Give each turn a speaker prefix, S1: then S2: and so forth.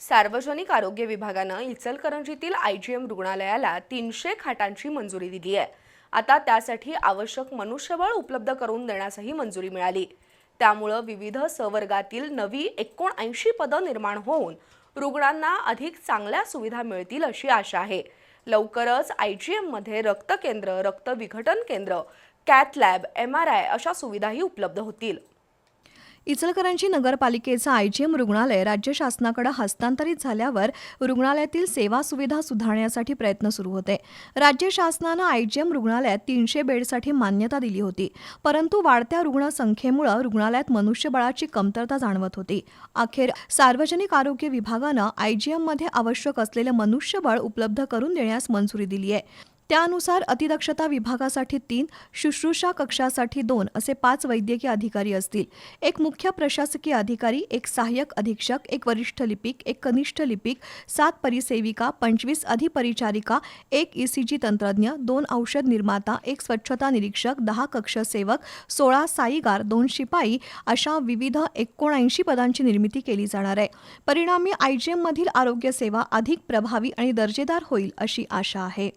S1: सार्वजनिक आरोग्य विभागानं इचलकरंजीतील आयजीएम रुग्णालयाला 300 खाटांची मंजुरी दिली आहे। आता त्यासाठी आवश्यक मनुष्यबळ उपलब्ध करून देण्यासही मंजुरी मिळाली। त्यामुळे विविध संवर्गातील नवी 79 पदं निर्माण होऊन रुग्णांना अधिक चांगल्या सुविधा मिळतील अशी आशा आहे। लवकरच आयजीएम मध्ये रक्त केंद्र, रक्त विघटन केंद्र, कॅथ लॅब, MRI अशा सुविधाही उपलब्ध होतील।
S2: इचलकरंजी नगरपालिकेचं आयजीएम रुग्णालय राज्य शासनाकडे हस्तांतरित झाल्यावर रुग्णालयातील सेवा सुविधा सुधारण्यासाठी प्रयत्न सुरू होते। राज्य शासनानं आयजीएम रुग्णालयात 300 बेडसाठी मान्यता दिली होती, परंतु वाढत्या रुग्णसंख्येमुळे रुग्णालयात मनुष्यबळाची कमतरता जाणवत होती। अखेर सार्वजनिक आरोग्य विभागानं आयजीएममध्ये आवश्यक असलेले मनुष्यबळ उपलब्ध करून देण्यास मंजुरी दिली आहे। त्यानुसार अतिदक्षता विभागासाठी 3, शुश्रूषा कक्षासाठी 2 असे 5 वैद्यकीय अधिकारी असतील। एक मुख्य प्रशासकीय अधिकारी, एक सहाय्यक अधीक्षक, एक वरिष्ठ लिपिक, एक कनिष्ठ लिपिक, 7 परिसेविका, 25 अधिपरिचारिका, 1 ECG तंत्रज्ञ, 2 औषध निर्माता, 1 स्वच्छता निरीक्षक, 10 कक्षसेवक, 16 साईगार, 2 शिपाई अशा विविध 79 पदांची निर्मिती केली जाणार आहे। परिणामी आयजीएममधील आरोग्य सेवा अधिक प्रभावी आणि दर्जेदार होईल अशी आशा आहे।